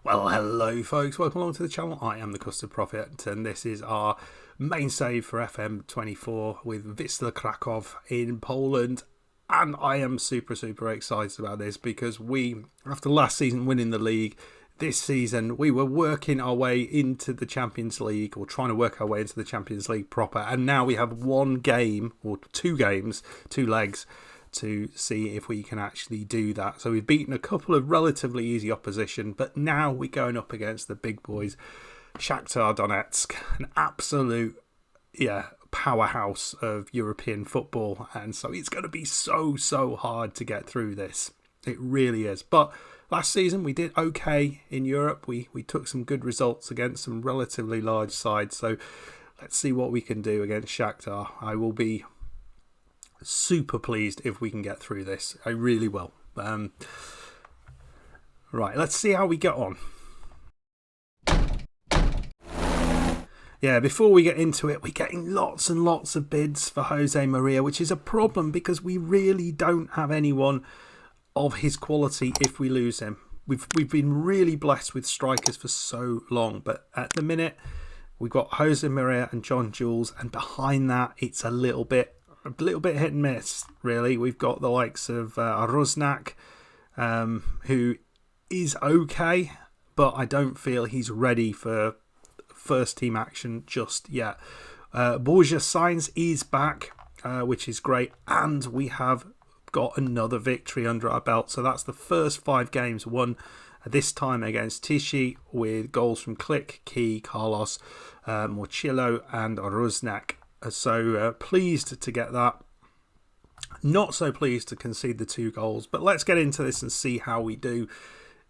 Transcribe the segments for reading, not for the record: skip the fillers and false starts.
Well, hello folks, welcome along to the channel. I am the Custard Prophet and this is our main save for FM24 with Wisla Krakow in Poland. And I am super excited about this because after last season winning the league, this season we were working our way into the Champions League, or trying to work our way into the Champions League proper. And now we have one game, or two games, two legs, to see if we can actually do that. So we've beaten a couple of relatively easy opposition, but now we're going up against the big boys, Shaktar Donetsk, an absolute powerhouse of European football, and so it's going to be so hard to get through this. It really is. But last season we did okay in Europe. We took some good results against some relatively large sides, so let's see what we can do against Shakhtar. I will be super pleased if we can get through this. I really will. Right, let's see how we get on. Yeah, before we get into it, we're getting lots and lots of bids for Jose Maria, which is a problem because we really don't have anyone of his quality if we lose him. We've been really blessed with strikers for so long, but at the minute we've got Jose Maria and John Jules, and behind that it's a little bit hit and miss, really. We've got the likes of Rusnak, who is okay, but I don't feel he's ready for first team action just yet. Borja Sainz is back, which is great, and we have got another victory under our belt. So that's the first 5 games won, this time against Tichy, with goals from Klich, Key, Carlos, Morchillo and Rusnak. So pleased to get that. Not so pleased to concede the 2 goals, but let's get into this and see how we do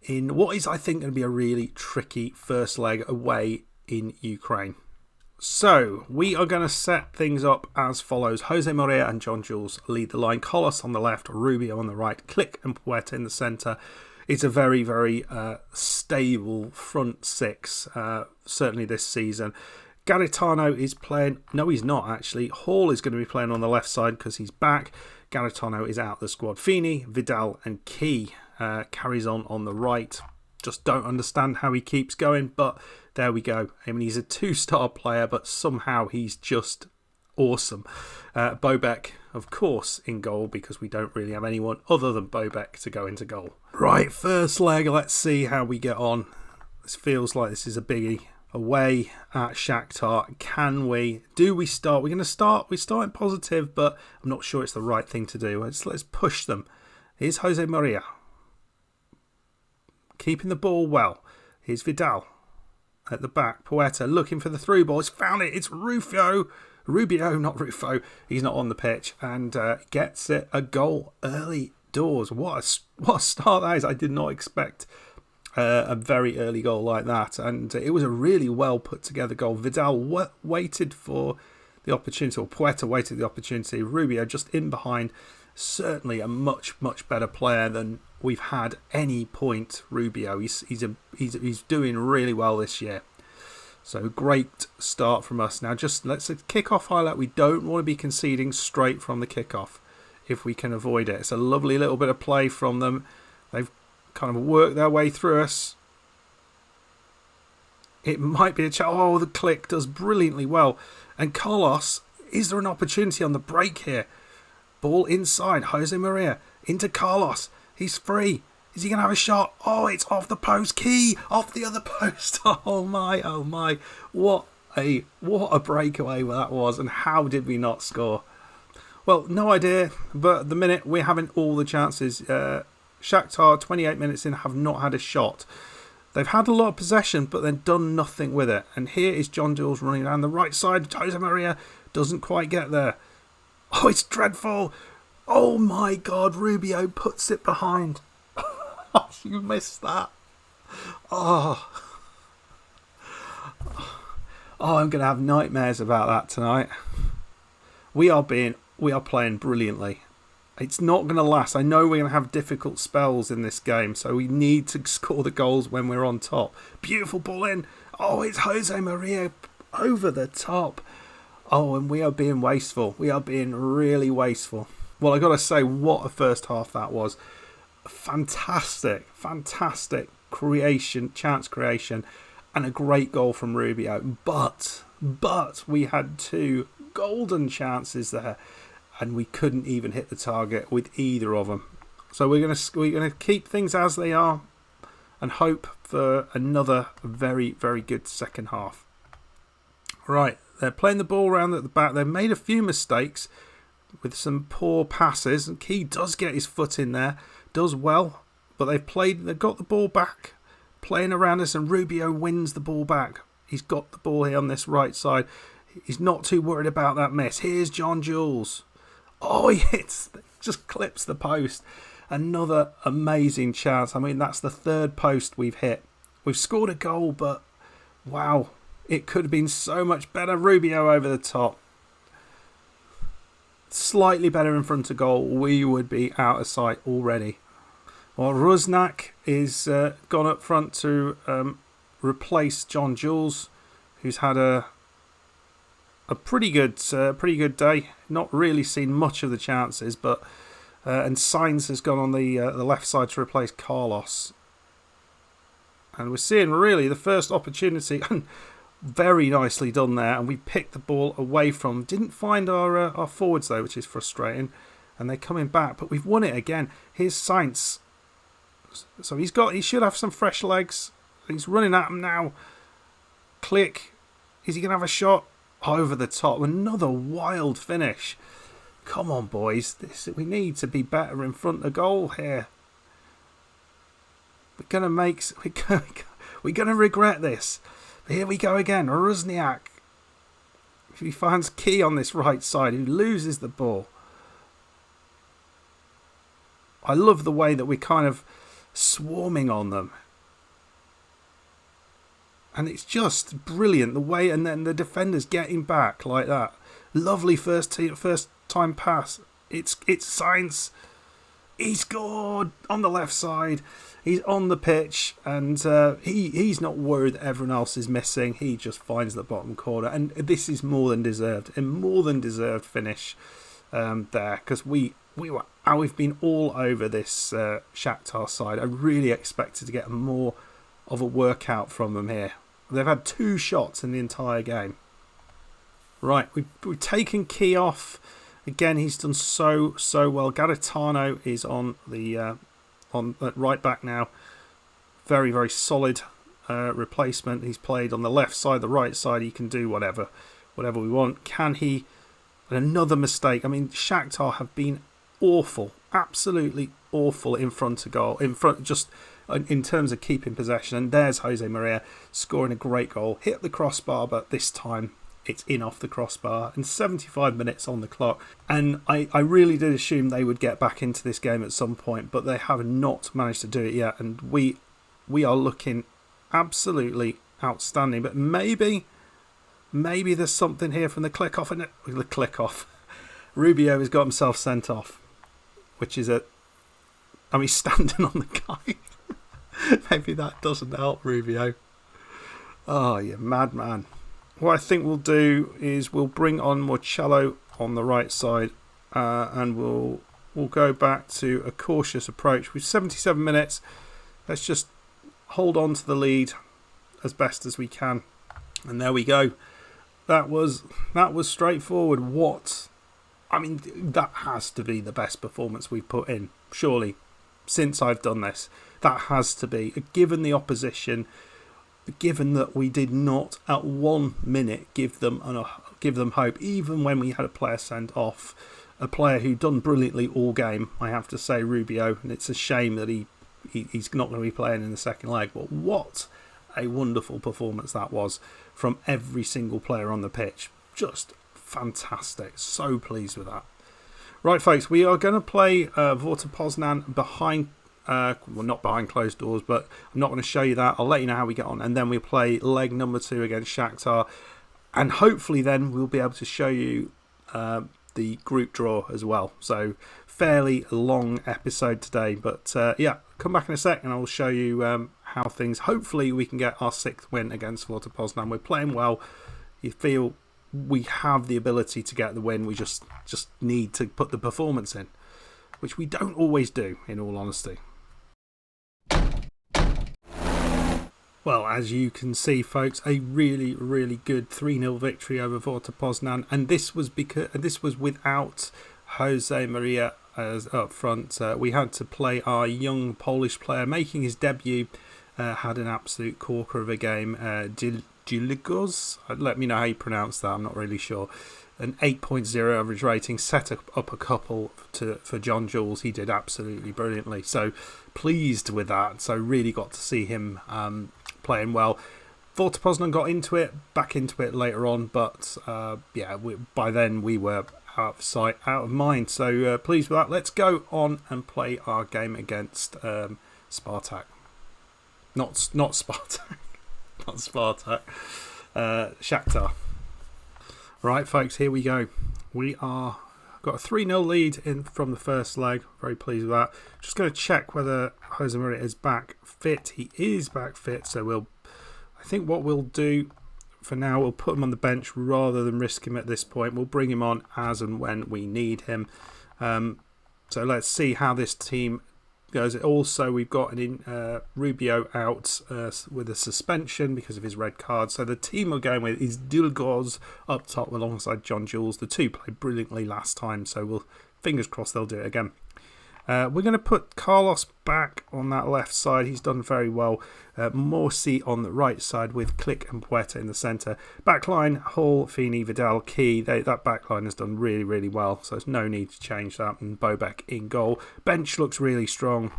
in what is, I think, going to be a really tricky first leg away in Ukraine. So we are going to set things up as follows. Jose Maria and John Jules lead the line. Carlos on the left, Rubio on the right, Klich and Poeta in the centre. It's a very stable front 6, certainly this season. Garitano is playing. No, he's not actually. Hall is going to be playing on the left side because he's back. Garitano is out of the squad. Fini, Vidal and Key carries on the right. Just don't understand how he keeps going, but there we go. I mean, he's a 2-star player, but somehow he's just awesome. Bobek, of course, in goal because we don't really have anyone other than Bobek to go into goal. Right, first leg. Let's see how we get on. This feels like this is a biggie. Away at Shakhtar. Can we? Do we start? We're starting positive, but I'm not sure it's the right thing to do. Let's push them. Here's Jose Maria. Keeping the ball well. Here's Vidal at the back. Poeta looking for the through ball. He's found it. It's Rubio, not Rufo. He's not on the pitch and gets it. A goal early doors. What a start that is. I did not expect a very early goal like that, and it was a really well put together goal. Vidal waited for the opportunity, or Poeta waited the opportunity. Rubio just in behind. Certainly a much better player than we've had any point. Rubio, he's doing really well this year. So great start from us. Now just let's kick off highlight. We don't want to be conceding straight from the kickoff if we can avoid it. It's a lovely little bit of play from them. They've kind of work their way through us. It might be a chance. Oh, the Klich does brilliantly well. And Carlos, is there an opportunity on the break here? Ball inside. Jose Maria into Carlos. He's free. Is he going to have a shot? Oh, it's off the post. Key off the other post. Oh my. What a breakaway that was. And how did we not score? Well, no idea. But at the minute, we're having all the chances. Shakhtar, 28 minutes in, have not had a shot. They've had a lot of possession, but then done nothing with it. And here is John Jules running down the right side. Jose Maria doesn't quite get there. Oh, it's dreadful. Oh my God, Rubio puts it behind. You missed that. Oh, I'm going to have nightmares about that tonight. We are playing brilliantly. It's not going to last. I know we're going to have difficult spells in this game, so we need to score the goals when we're on top. Beautiful ball in. Oh, it's Jose Maria over the top. Oh, and we are being wasteful. We are being really wasteful. Well, I got to say, what a first half that was. Fantastic chance creation, and a great goal from Rubio. But we had 2 golden chances there, and we couldn't even hit the target with either of them. So we're gonna keep things as they are and hope for another very, very good second half. Right, they're playing the ball around at the back. They've made a few mistakes with some poor passes, and Key does get his foot in there, does well, but they've got the ball back, playing around us, and Rubio wins the ball back. He's got the ball here on this right side. He's not too worried about that miss. Here's John Jules. Oh, he just clips the post. Another amazing chance. I mean, that's the 3rd post we've hit. We've scored a goal, but wow, it could have been so much better. Rubio over the top. Slightly better in front of goal. We would be out of sight already. Well, Rusnak is gone up front to replace John Jules, who's had a pretty good day. Not really seen much of the chances, but and Sainz has gone on the left side to replace Carlos. And we're seeing really the first opportunity, and very nicely done there. And we picked the ball away from. Didn't find our forwards though, which is frustrating. And they're coming back, but we've won it again. Here's Sainz. So he should have some fresh legs. He's running at him now. Click. Is he going to have a shot? Over the top. Another wild finish. Come on, boys. We need to be better in front of goal here. We're going to regret this. But here we go again. Rusniak. He finds Key on this right side, who loses the ball. I love the way that we're kind of swarming on them. And it's just brilliant the way, and then the defenders getting back like that. Lovely first time pass. It's Sainz. He scored on the left side. He's on the pitch, and he's not worried that everyone else is missing. He just finds the bottom corner, and this is more than deserved. A more than deserved finish there, because we've been all over this Shakhtar side. I really expected to get more of a workout from them here. They've had 2 shots in the entire game. Right, we've taken Key off. Again, he's done so well. Garitano is on the right back now. Very, very solid replacement. He's played on the left side, the right side. He can do whatever we want. Can he? Another mistake. I mean, Shakhtar have been awful, absolutely awful in front of goal. Just in terms of keeping possession. And there's Jose Maria scoring a great goal. Hit the crossbar, but this time it's in off the crossbar. And 75 minutes on the clock. And I really did assume they would get back into this game at some point, but they have not managed to do it yet. And we are looking absolutely outstanding. But maybe there's something here from the click off. The click off. Rubio has got himself sent off, which is he's standing on the guy. Maybe that doesn't help Rubio. Oh, you madman. What I think we'll do is we'll bring on Marcello on the right side, and we'll go back to a cautious approach. With 77 minutes, let's just hold on to the lead as best as we can. And there we go. That was straightforward. That has to be the best performance we've put in, surely, since I've done this. That has to be, given the opposition, given that we did not at 1 minute give them hope, even when we had a player sent off, a player who done brilliantly all game, I have to say, Rubio, and it's a shame that he's not going to be playing in the second leg. But what a wonderful performance that was from every single player on the pitch. Just fantastic. So pleased with that. Right, folks, we are going to play Vorta Poznan behind, not behind closed doors, but I'm not going to show you that. I'll let you know how we get on. And then we play leg number 2 against Shakhtar. And hopefully then we'll be able to show you the group draw as well. So fairly long episode today. But come back in a sec and I'll show you how things, hopefully we can get our 6th win against Vorta Poznan. We're playing well. You feel we have the ability to get the win. We just need to put the performance in, which we don't always do, in all honesty. Well, as you can see, folks, a really, really good 3-0 victory over Vorta Poznan, and this was without Jose Maria as up front. We had to play our young Polish player making his debut. Had an absolute corker of a game. Dziligos, let me know how you pronounce that. I'm not really sure. An 8.0 average rating, set up a couple for John Jules. He did absolutely brilliantly. So pleased with that. So really got to see him playing well. Vorta Poznan got back into it later on, but by then we were out of sight, out of mind. So pleased with that. Let's go on and play our game against Spartak. Not Spartak. Not Spartak. Shaktar. Right, folks, here we go. We got a 3-0 lead in from the first leg. Very pleased with that. Just going to check whether Jose Maria is back fit. He is back fit, so I think what we'll do for now, we'll put him on the bench rather than risk him at this point. We'll bring him on as and when we need him. So let's see how this team goes. Also, we've got Rubio out with a suspension because of his red card. So the team we're going with is Dilgoz up top alongside John Jules. The two played brilliantly last time, so fingers crossed they'll do it again. We're going to put Carlos back on that left side. He's done very well. Morsi on the right side with Click and Puerta in the centre. Backline, Hall, Feeney, Vidal, Key. That backline has done really, really well. So there's no need to change that. And Bobek in goal. Bench looks really strong.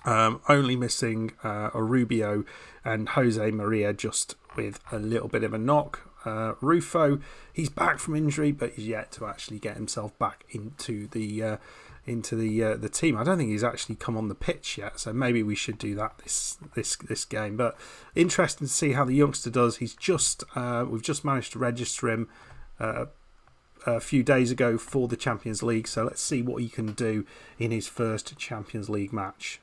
Only missing Rubio and Jose Maria just with a little bit of a knock. Rufo, he's back from injury, but he's yet to actually get himself back into the team. I don't think he's actually come on the pitch yet, so maybe we should do that this game. But interesting to see how the youngster does. We've just managed to register him a few days ago for the Champions League, so let's see what he can do in his first Champions League match.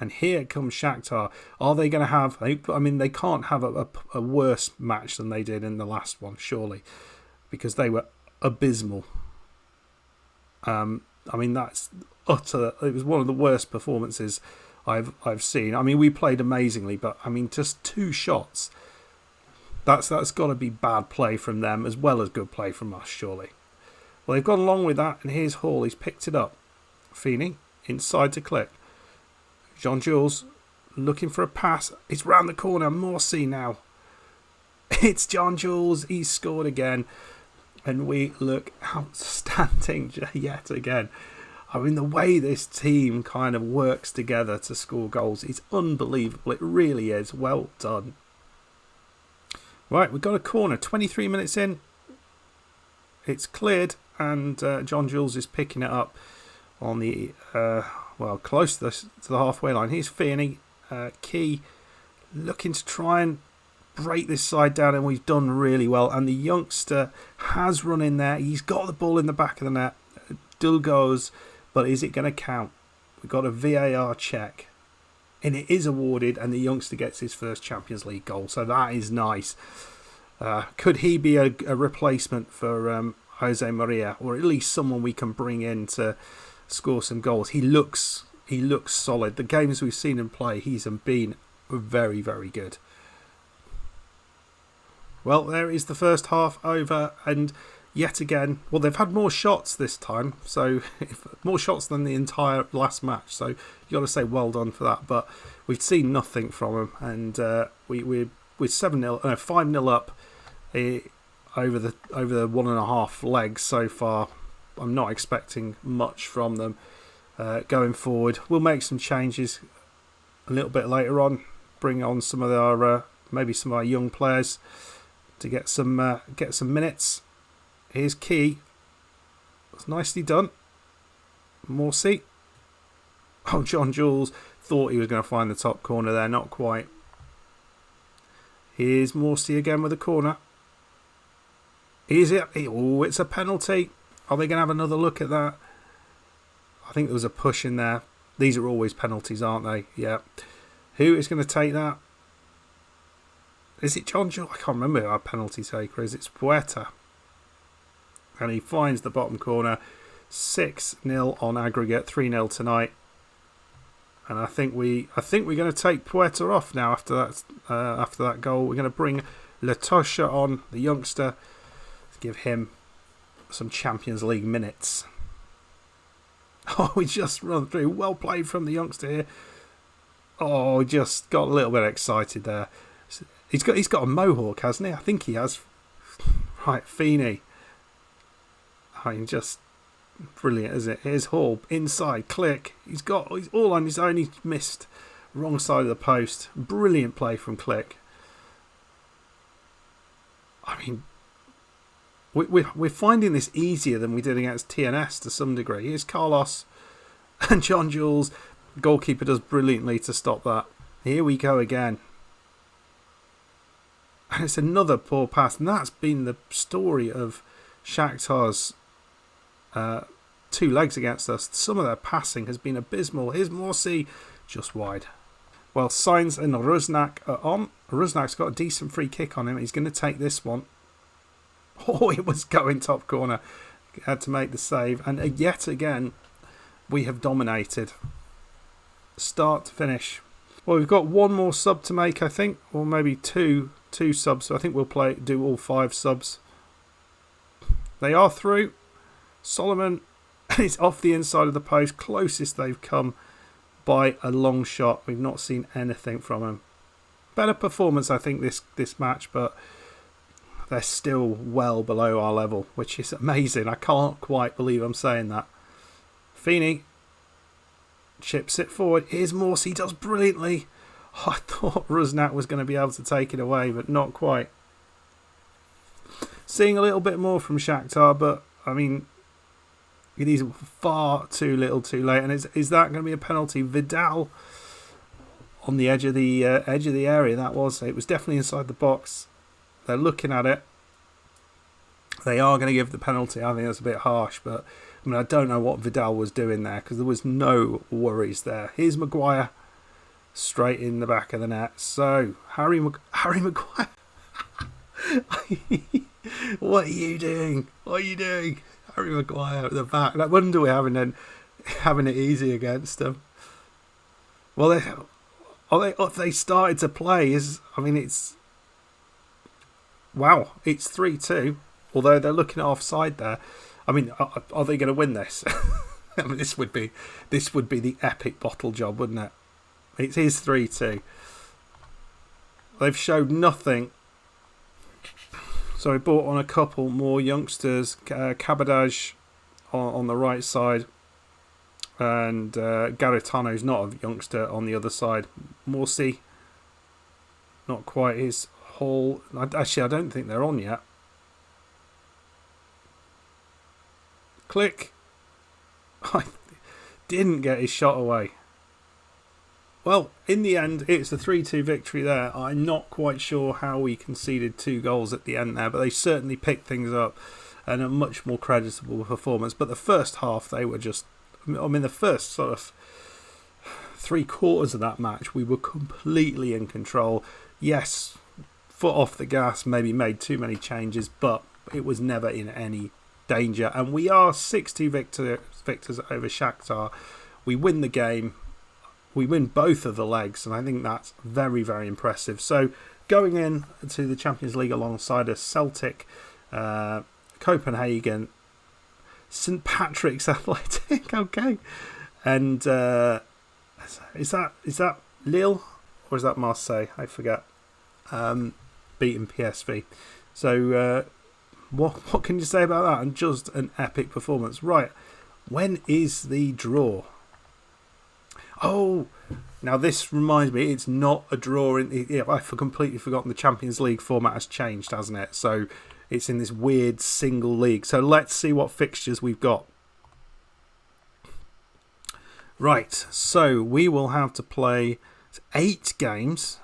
And here comes Shakhtar. Are they going to have... I mean, they can't have a worse match than they did in the last one, surely, because they were abysmal. I mean, that's utter... It was one of the worst performances I've seen. I mean, we played amazingly, but, I mean, just 2 shots. That's got to be bad play from them as well as good play from us, surely. Well, they've gone along with that, and here's Hall. He's picked it up. Feeney, inside to Click. Jean Jules looking for a pass. It's round the corner. Morsi now. It's John Jules. He's scored again. And we look outstanding yet again. I mean, the way this team kind of works together to score goals is unbelievable. It really is. Well done. Right, we've got a corner. 23 minutes in. It's cleared. And John Jules is picking it up on the... close to the halfway line. Here's Feeney. Key looking to try and break this side down, and we've done really well. And the youngster has run in there. He's got the ball in the back of the net. Still goes, but is it going to count? We've got a VAR check, and it is awarded, and the youngster gets his first Champions League goal. So that is nice. Could he be a replacement for Jose Maria, or at least someone we can bring in to score some goals? He looks solid. The games we've seen him play, he's been very, very good. Well, there is the first half over, and yet again, well, they've had more shots this time, so more shots than the entire last match. So you got to say well done for that. But we've seen nothing from them, and we're 5-0 up over the 1.5 legs so far. I'm not expecting much from them going forward. We'll make some changes a little bit later on. Bring on some of our maybe some of our young players to get some minutes. Here's Key. It's nicely done. Morsi. Oh, John Jules thought he was going to find the top corner there. Not quite. Here's Morsi again with a corner. Is it? Oh, it's a penalty. Are they going to have another look at that? I think there was a push in there. These are always penalties, aren't they? Yeah. Who is going to take that? Is it John Jules? I can't remember who our penalty taker is. It's Puerta. And he finds the bottom corner. 6-0 on aggregate. 3-0 tonight. And I think we're going to take Puerta off now after that goal. We're going to bring Latosha on, the youngster, to give him some Champions League minutes. Oh, we just run through. Well played from the youngster here. Oh, just got a little bit excited there. He's got a mohawk, hasn't he? I think he has. Right, Feeney. I mean, just brilliant, isn't it? Here's Hall inside. Click. He's all on his own. He's missed wrong side of the post. Brilliant play from Click. I mean, we're finding this easier than we did against TNS to some degree. Here's Carlos and John Jules. Goalkeeper does brilliantly to stop that. Here we go again. And it's another poor pass. And that's been the story of Shakhtar's 2 legs against us. Some of their passing has been abysmal. Here's Morsi, just wide. Well, Sainz and Rusnak are on. Rusnak's got a decent free kick on him. He's going to take this one. Oh, it was going top corner. Had to make the save. And yet again, we have dominated. Start to finish. Well, we've got one more sub to make, I think. Or maybe two subs. So I think we'll do all 5 subs. They are through. Solomon is off the inside of the post. Closest they've come by a long shot. We've not seen anything from him. Better performance, I think, this match, but they're still well below our level, which is amazing. I can't quite believe I'm saying that. Feeney chips it forward. Here's Morse. He does brilliantly. Oh, I thought Rusnak was going to be able to take it away, but not quite. Seeing a little bit more from Shakhtar, but I mean, it is far too little, too late. And is that going to be a penalty? Vidal on the edge of the area. It was definitely inside the box. They're looking at it. They are going to give the penalty. I think that's a bit harsh, but I mean, I don't know what Vidal was doing there because there was no worries there. Here's Maguire, straight in the back of the net. So Harry Maguire, what are you doing? What are you doing, Harry Maguire at the back? No wonder we're having it easy against them. Well, if they started to play, it's 3-2. Although they're looking at offside there. I mean, are they going to win this? I mean, this would be the epic bottle job, wouldn't it? It is 3-2. They've showed nothing. So we brought on a couple more youngsters. Kabadaj on the right side. And Garitano's not a youngster on the other side. Morsi, not quite his Hall. Actually, I don't think they're on yet. Click. I didn't get his shot away. Well, in the end, it's a 3-2 victory there. I'm not quite sure how we conceded 2 goals at the end there, but they certainly picked things up and a much more creditable performance. But the first half, they were just... I mean, the first sort of 3/4 of that match, we were completely in control. Yes, foot off the gas, maybe made too many changes, but it was never in any danger. And we are 6-2 victors over Shakhtar. We win the game. We win both of the legs, and I think that's very, very impressive. So going in to the Champions League alongside us, Celtic, Copenhagen, St Patrick's Athletic, okay, and is that Lille or is that Marseille? I forget. Beating PSV. So what can you say about that? And just an epic performance. Right, when is the draw? Oh, now this reminds me, it's not a draw. I've completely forgotten the Champions League format has changed, hasn't it? So it's in this weird single league. So let's see what fixtures we've got. Right, so we will have to play 8 games.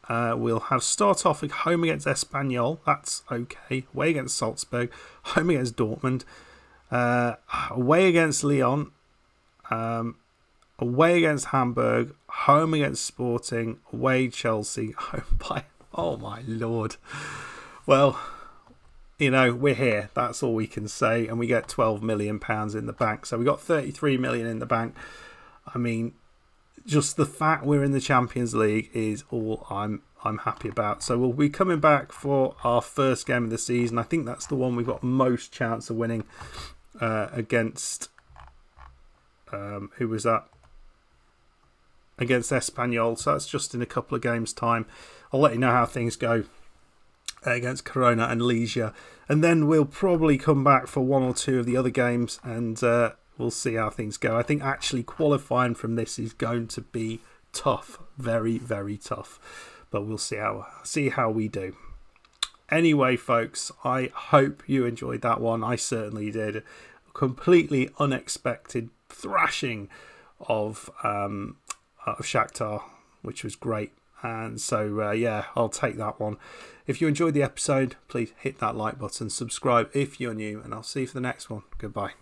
We'll have start off with home against Espanyol. That's okay. Away against Salzburg. Home against Dortmund. Away against Lyon. Away against Hamburg. Home against Sporting. Away Chelsea. Home by... Oh my lord. Well, you know, we're here. That's all we can say. And we get £12 million in the bank. So we got 33 million in the bank. I mean, just the fact we're in the Champions League is all I'm happy about. So we'll be coming back for our first game of the season. I think that's the one we've got most chance of winning against. Who was that? Against Espanyol. So that's just in a couple of games' time. I'll let you know how things go against Corona and Legia, and then we'll probably come back for one or two of the other games, and we'll see how things go. I think actually qualifying from this is going to be tough, very, very tough, but we'll see how we do. Anyway, folks, I hope you enjoyed that one. I certainly did. Completely unexpected thrashing of Shakhtar, which was great. And so, I'll take that one. If you enjoyed the episode, please hit that like button, subscribe if you're new, and I'll see you for the next one. Goodbye.